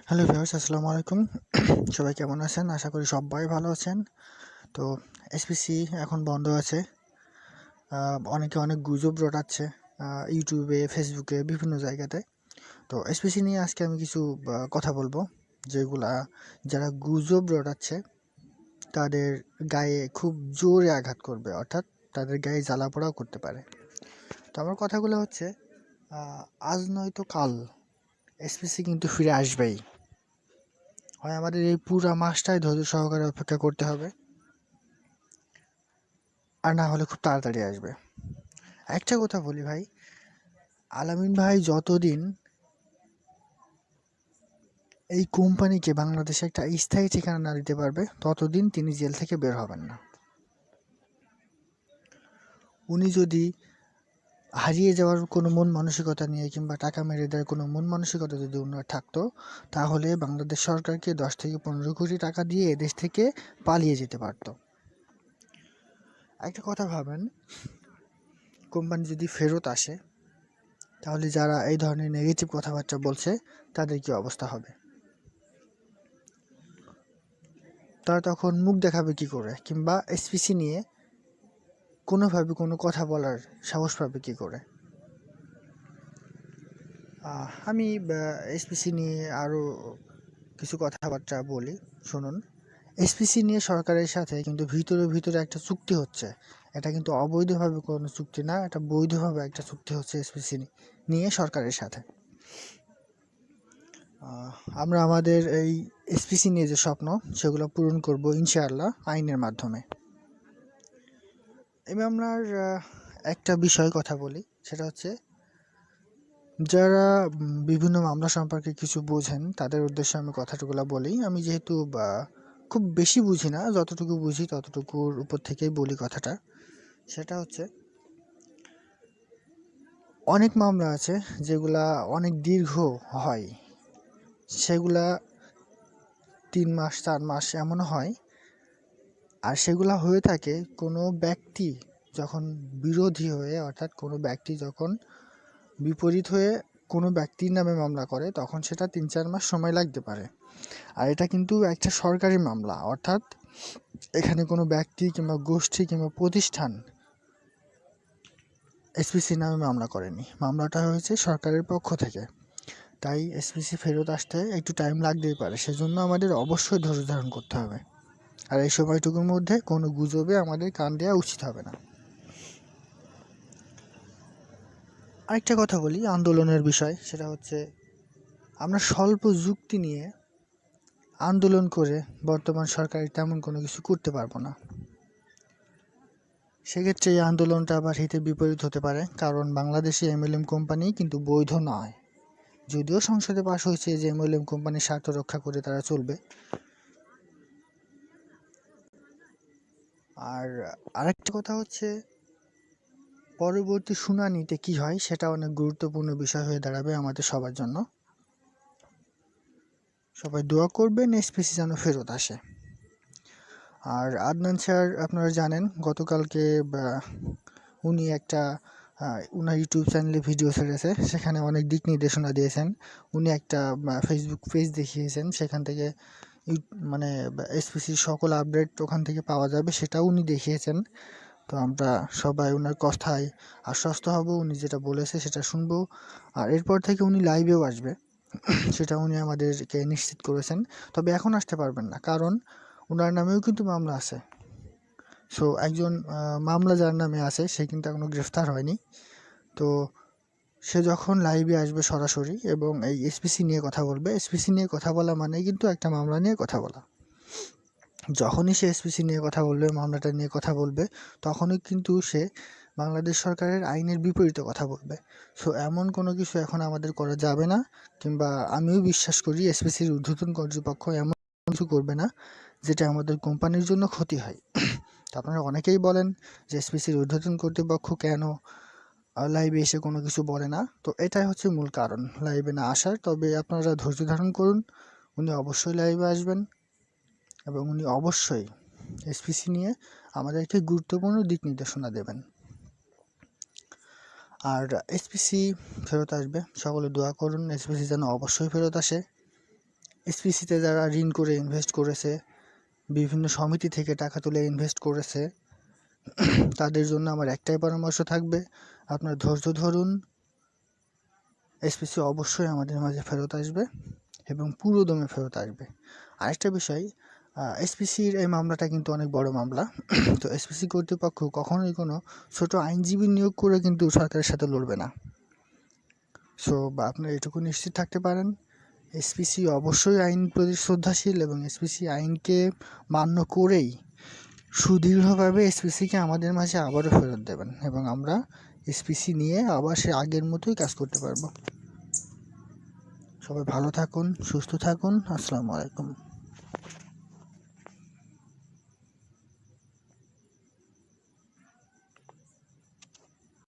Hello viewers, আসসালামু আলাইকুম। সবাই কেমন আছেন? আশা করি সবাই ভালো আছেন। তো এসপিসি এখন বন্ধ আছে। অনেকে অনেক গুজব রটাচ্ছে ইউটিউবে, ফেসবুকে, বিভিন্ন জায়গাতে। তো এসপিসি নিয়ে আজকে আমি কিছু কথা বলবো, যেগুলা যারা গুজব রটাচ্ছে তাদের গায়ে খুব জোরে আঘাত করবে, অর্থাৎ তাদের গায়ে জ্বালাপোড়াও করতে পারে। তো আমার কথাগুলো হচ্ছে, আজ নয়তো কাল এসপিসি কিন্তু ফিরে আসবেই। হয় আমাদের এই পুরা মাসটাই ধৈর্য সহকারে অপেক্ষা করতে হবে, আর না হলে খুব তাড়াতাড়ি আসবে। একটা কথা বলি ভাই, আলামিন ভাই যতদিন এই কোম্পানিকে বাংলাদেশে একটা স্থায়ী ঠিকানা না দিতে পারবে, ততদিন তিনি জেল থেকে বের হবেন না। উনি যদি হারিয়ে যাওয়ার কোনো মন মানসিকতা নিয়ে কিংবা টাকা মেরে দেওয়ার কোনো মন মানসিকতা যদি উনার থাকতো, তাহলে বাংলাদেশ সরকারকে 10 থেকে 15 কোটি টাকা দিয়ে এদেশ থেকে পালিয়ে যেতে পারতো। একটা কথা ভাবেন, কোম্পানি যদি ফেরত আসে, তাহলে যারা এই ধরনের নেগেটিভ কথাবার্তা বলছে তাদের কি অবস্থা হবে? তারা তখন মুখ দেখাবে কি করে, কিংবা এসপিসি নিয়ে কোনোভাবে কোনো কথা বলার সাহস পাবে কি করে? আমি এসপিসি নিয়ে আরও কিছু কথাবার্তা বলি, শুনুন। এসপিসি নিয়ে সরকারের সাথে কিন্তু ভিতরে ভিতরে একটা চুক্তি হচ্ছে। এটা কিন্তু অবৈধভাবে কোনো চুক্তি না, এটা বৈধভাবে একটা চুক্তি হচ্ছে এসপিসি নিয়ে সরকারের সাথে। আমরা আমাদের এই এসপিসি নিয়ে যে স্বপ্ন, সেগুলো পূরণ করব ইনশাআল্লাহ আইনের মাধ্যমে। এবার আপনার একটা বিষয় কথা বলি, সেটা হচ্ছে যারা বিভিন্ন মামলা সম্পর্কে কিছু বোঝেন, তাদের উদ্দেশ্যে আমি কথাগুলো বলি। আমি যেহেতু খুব বেশি বুঝি না, যতটুকু বুঝি ততটুকুর উপর থেকেই বলি কথাটা। সেটা হচ্ছে, অনেক মামলা আছে যেগুলা অনেক দীর্ঘ হয়, সেগুলা 3 মাস 4 মাস এমনও হয়। আর সেগুলা হয়ে থাকে কোনো ব্যক্তি যখন বিরোধী হয়ে, অর্থাৎ কোনো ব্যক্তি যখন বিপরীত হয়ে কোনো ব্যক্তির নামে মামলা করে, তখন সেটা 3-4 মাস সময় লাগতে পারে। আর এটা কিন্তু একটা সরকারি মামলা, অর্থাৎ এখানে কোনো ব্যক্তি কিংবা গোষ্ঠী কিংবা প্রতিষ্ঠান এসপিসি নামে মামলা করেনি, মামলাটা হয়েছে সরকারের পক্ষ থেকে। তাই এসপিসি ফেরত আসতে একটু টাইম লাগতেই পারে, সেজন্য আমাদের অবশ্যই ধৈর্য ধারণ করতে হবে। আর এই সময়টুকুর মধ্যে কোনো গুজবে আমাদের কান দেওয়া উচিত হবে না। আরেকটা কথা বলি আন্দোলনের বিষয়, সেটা হচ্ছে আমরা স্বল্প যুক্তি নিয়ে আন্দোলন করে বর্তমান সরকারের তেমন কোনো কিছু করতে পারবো না। সেক্ষেত্রে এই আন্দোলনটা আবার হিতে বিপরীত হতে পারে, কারণ বাংলাদেশে এমএলএম কোম্পানি কিন্তু বৈধ নয়। যদিও সংসদে পাশ হয়েছে যে এমএলএম কোম্পানির স্বার্থ রক্ষা করে তারা চলবে। আর আরেকটা কথা হচ্ছে, পরবর্তী শুনানিতে কি হয় সেটা অনেক গুরুত্বপূর্ণ বিষয় হয়ে দাঁড়াবে আমাদের সবার জন্য। সবাই দোয়া করবেন এসপিসি যেন ফেরত আসে। আর আদনান স্যার, আপনারা জানেন গতকালকে উনি একটা উনার ইউটিউব চ্যানেলে ভিডিও ছেড়েছে, সেখানে অনেক দিক নির্দেশনা দিয়েছেন। উনি একটা ফেসবুক পেজ দেখিয়েছেন, সেখান থেকে মানে এসপিসির সকল আপডেট ওখান থেকে পাওয়া যাবে, সেটাও উনি দেখিয়েছেন। তো আমরা সবাই ওনার কথায় আশ্বস্ত হব, উনি যেটা বলেছে সেটা শুনবো। আর এরপর থেকে উনি লাইভেও আসবে, সেটা উনি আমাদেরকে নিশ্চিত করেছেন। তবে এখন আসতে পারবেন না, কারণ ওনার নামেও কিন্তু মামলা আছে। সো একজন মামলা যার নামে আছে সে কিন্তু এখনও গ্রেফতার হয়নি। তো সে যখন লাইভে আসবে সরাসরি এবং এই এসপিসি নিয়ে কথা বলবে, এসপিসি নিয়ে কথা বলা মানে কিন্তু একটা মামলা নিয়ে কথা বলা। যখনই সে এসপিসি নিয়ে কথা বলবে, মামলাটা নিয়ে কথা বলবে, তখনই কিন্তু সে বাংলাদেশ সরকারের আইনের বিপরীতে কথা বলবে। সো এমন কোনো কিছু এখন আমাদের করা যাবে না, কিংবা আমিও বিশ্বাস করি এসপিসির ঊর্ধ্বতন কর্তৃপক্ষ এমন কিছু করবে না যেটা আমাদের কোম্পানির জন্য ক্ষতি হয়। তো আপনারা অনেকেই বলেন যে এসপিসির ঊর্ধ্বতন কর্তৃপক্ষ কেন লাইভে এসে কোনো কিছু বলে না। তো এটাই হচ্ছে মূল কারণ লাইভে না আসার। তবে আপনারা ধৈর্য ধারণ করুন, উনি অবশ্যই লাইভে আসবেন এবং উনি অবশ্যই এসপিসি নিয়ে আমাদেরকে গুরুত্বপূর্ণ দিক নির্দেশনা দেবেন। আর এসপিসি ফেরত আসবে, সকলে দোয়া করুন এসপিসি যেন অবশ্যই ফেরত আসে। এসপিসিতে যারা ঋণ করে ইনভেস্ট করেছে, বিভিন্ন সমিতি থেকে টাকা তুলে ইনভেস্ট করেছে, তাদের জন্য আমার একটাই পরামর্শ থাকবে, আপনারা ধৈর্য ধরুন। এসপিসি অবশ্যই আমাদের মাঝে ফেরত আসবে এবং পুরো দমে ফেরত আসবে। আরেকটা বিষয়, এসপিসির এই মামলাটা কিন্তু অনেক বড় মামলা। তো এসপিসি কর্তৃপক্ষ কখনোই কোনো ছোট আইনজীবী নিয়োগ করে কিন্তু সরকারের সাথে লড়বে না। সো আপনারা এটুকু নিশ্চিত থাকতে পারেন, এসপিসি অবশ্যই আইন প্রতি শ্রদ্ধাশীল এবং এসপিসি আইনকে মান্য করেই সুদৃঢ়ভাবে এসপিসিকে আমাদের মাঝে আবারও ফেরত দেবেন এবং আমরা এসপিসি নিয়ে আবার সে আগের মতোই কাজ করতে পারবো। সবাই ভালো থাকুন, সুস্থ থাকুন। আসসালামু আলাইকুম।